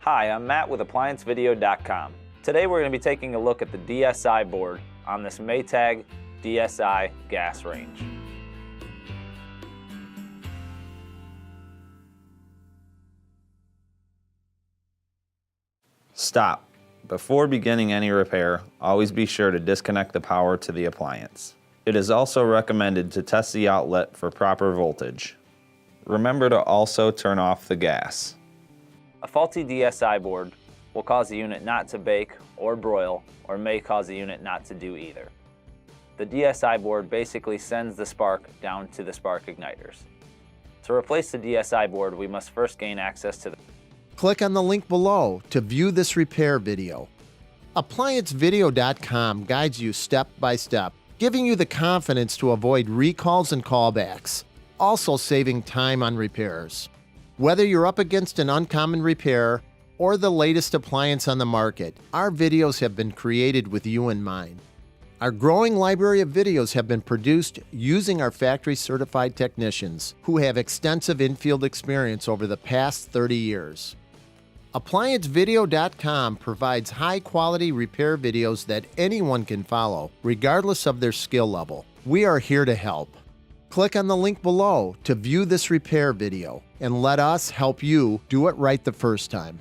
Hi, I'm Matt with ApplianceVideo.com. Today we're going to be taking a look at the DSI board on this Maytag DSI gas range. Stop. Before beginning any repair, always be sure to disconnect the power to the appliance. It is also recommended to test the outlet for proper voltage. Remember to also turn off the gas. A faulty DSI board will cause the unit not to bake or broil, or may cause the unit not to do either. The DSI board basically sends the spark down to the spark igniters. To replace the DSI board, we must first gain access to the... Click on the link below to view this repair video. ApplianceVideo.com guides you step by step, giving you the confidence to avoid recalls and callbacks, also saving time on repairs. Whether you're up against an uncommon repair or the latest appliance on the market, our videos have been created with you in mind. Our growing library of videos have been produced using our factory-certified technicians who have extensive infield experience over the past 30 years. ApplianceVideo.com provides high-quality repair videos that anyone can follow, regardless of their skill level. We are here to help. Click on the link below to view this repair video and let us help you do it right the first time.